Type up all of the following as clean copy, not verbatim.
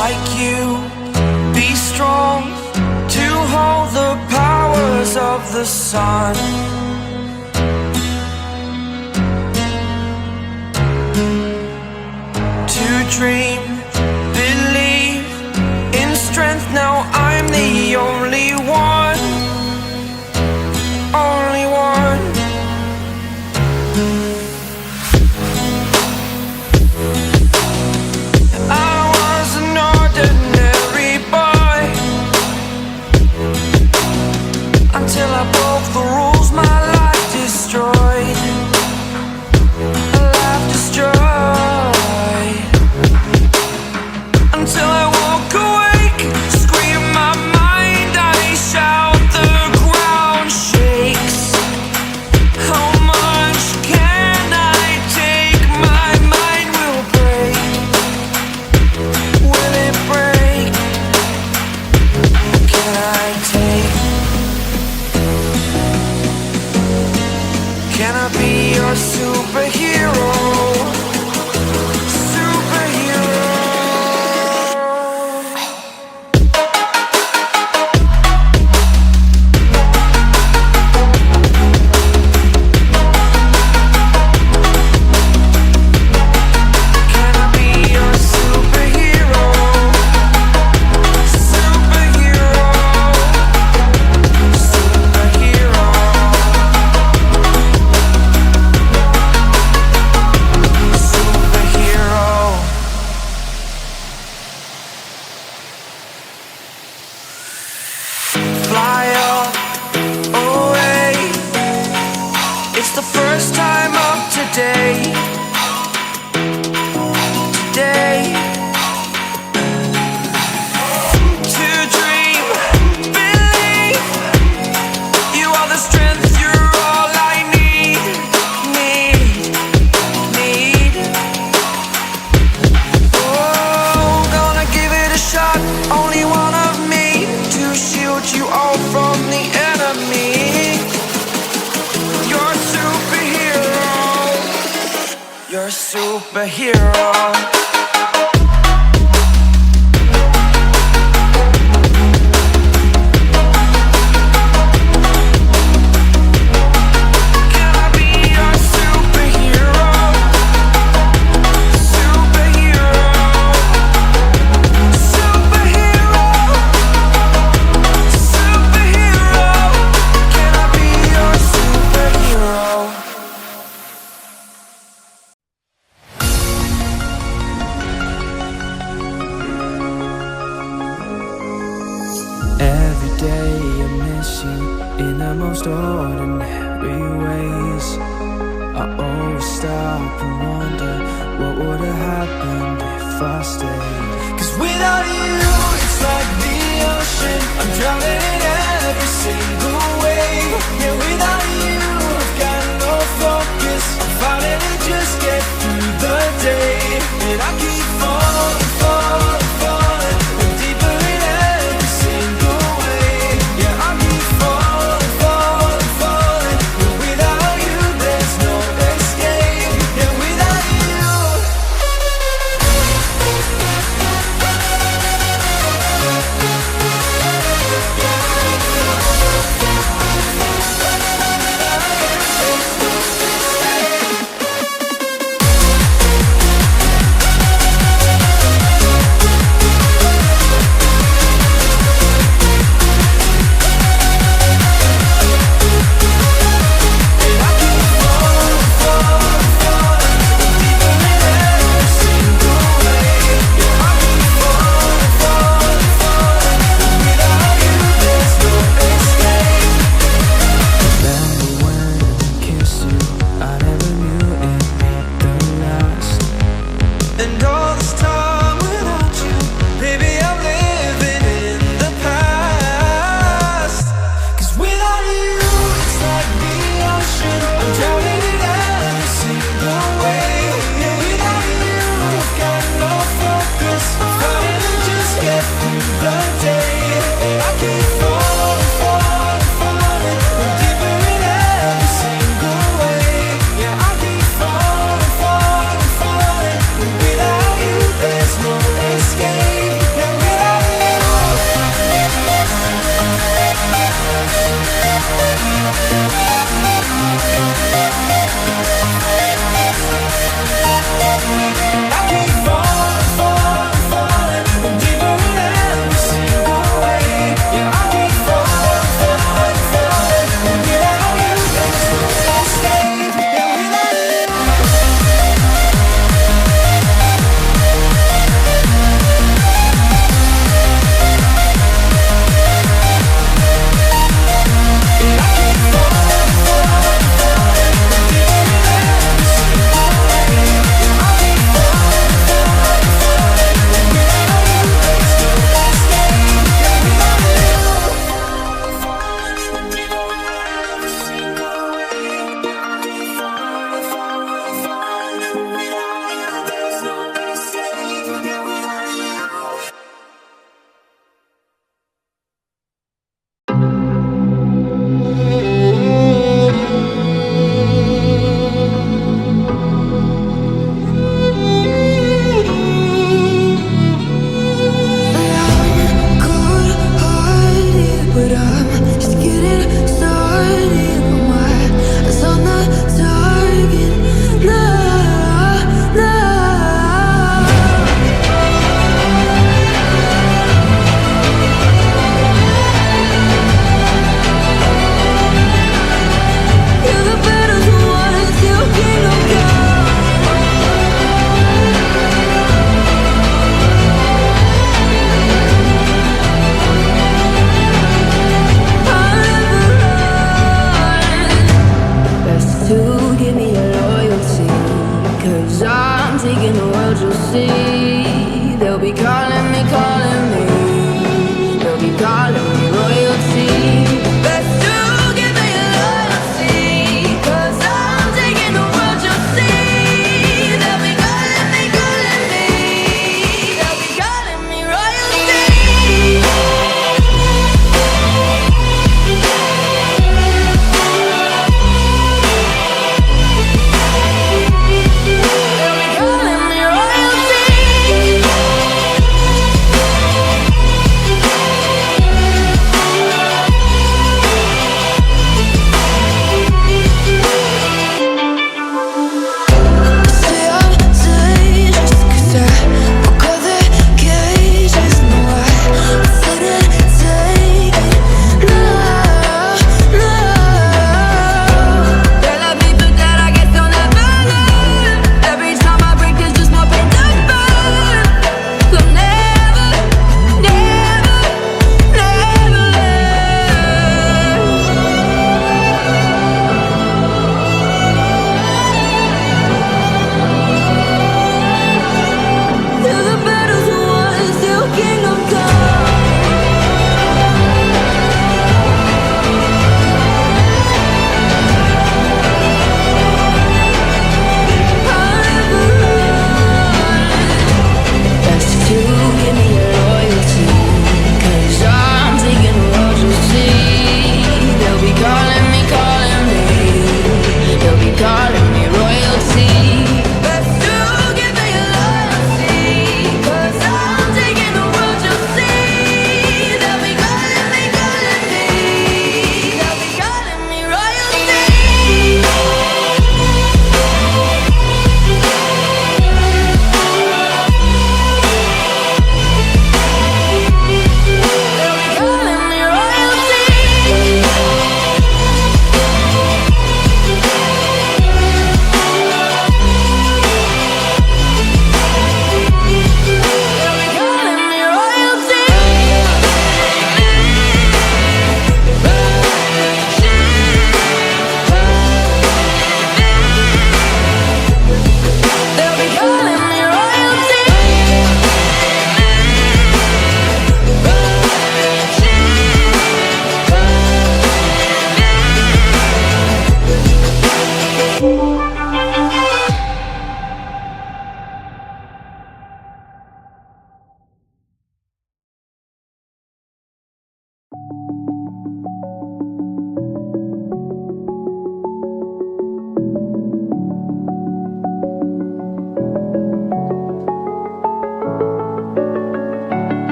like you, be strong to hold the powers of the sun. To dream, believe in strength. Now I'm the only one, only one. I was an ordinary boy until I broke the rules. My life destroyed, a life destroyed. Until I woke awake, scream my mind, I shout, the ground shakes. How much can I take? My mind will break. Will it break? Can I take? Can I be your superhero? Fly up, away. It's the first time of today. Today. To dream, believe. You are the strength, you're all I need. Need. Oh, gonna give it a shot. Only one of me to shield you all from the enemy. You're a superhero. You're a superhero. Can I be your superhero? Superhero. Superhero. Superhero. Can I be your superhero? Every day I miss you in the most ordinary ways. I always stop and wonder what would have happened if I stayed. 'Cause without you, it's like the ocean, I'm drowning in every single wave. Yeah, without you, I've got no focus, I'm fighting to just get through the day. And I keep falling, falling, falling, and deeper in every single way. Yeah, I keep falling, falling, falling, but without you there's no escape. Yeah, without you.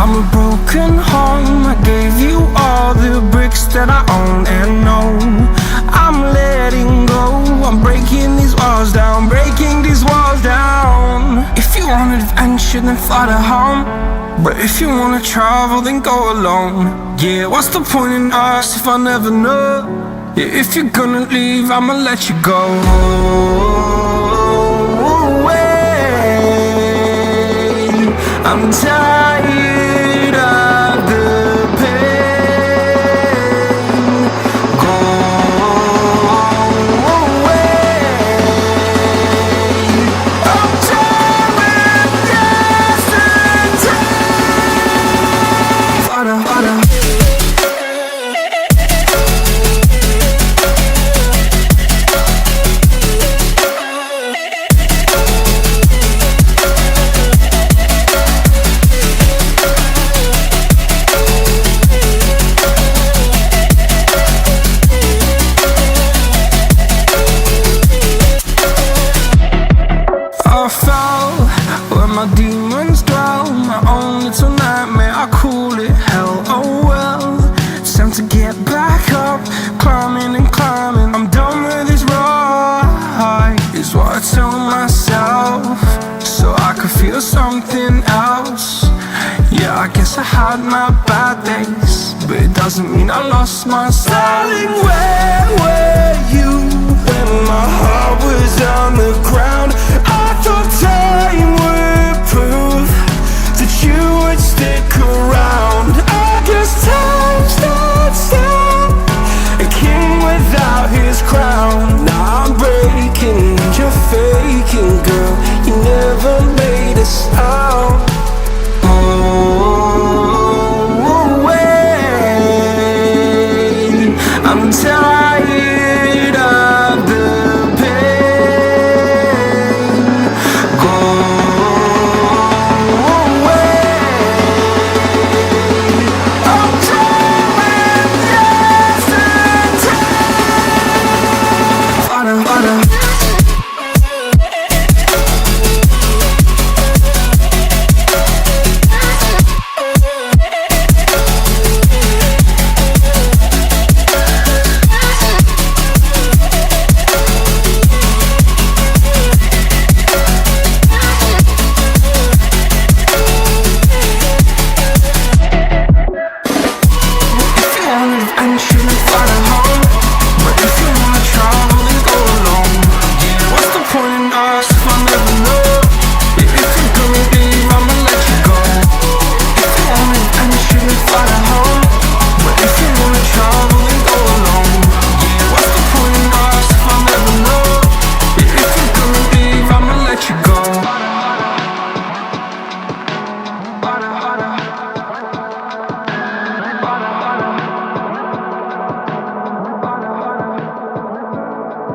I'm a broken home. I gave you all the bricks that I own and know. I'm letting go. I'm breaking these walls down, breaking these walls down. If you want adventure, then fly to home. But if you wanna travel, then go alone. Yeah, what's the point in us if I never know? Yeah, if you're gonna leave, I'ma let you go. I'm tired of the pain. Go away. I'm tired of yesterday. Harder, harder. I fell where my demons dwell. My own little nightmare, I call it hell. Oh well, it's time to get back up. Climbing and climbing, I'm done with this ride, is what I tell myself, so I could feel something else. Yeah, I guess I had my bad days, but it doesn't mean I lost my style. Darling, where were you when my heart was on the ground? I thought time would prove that you would stick around.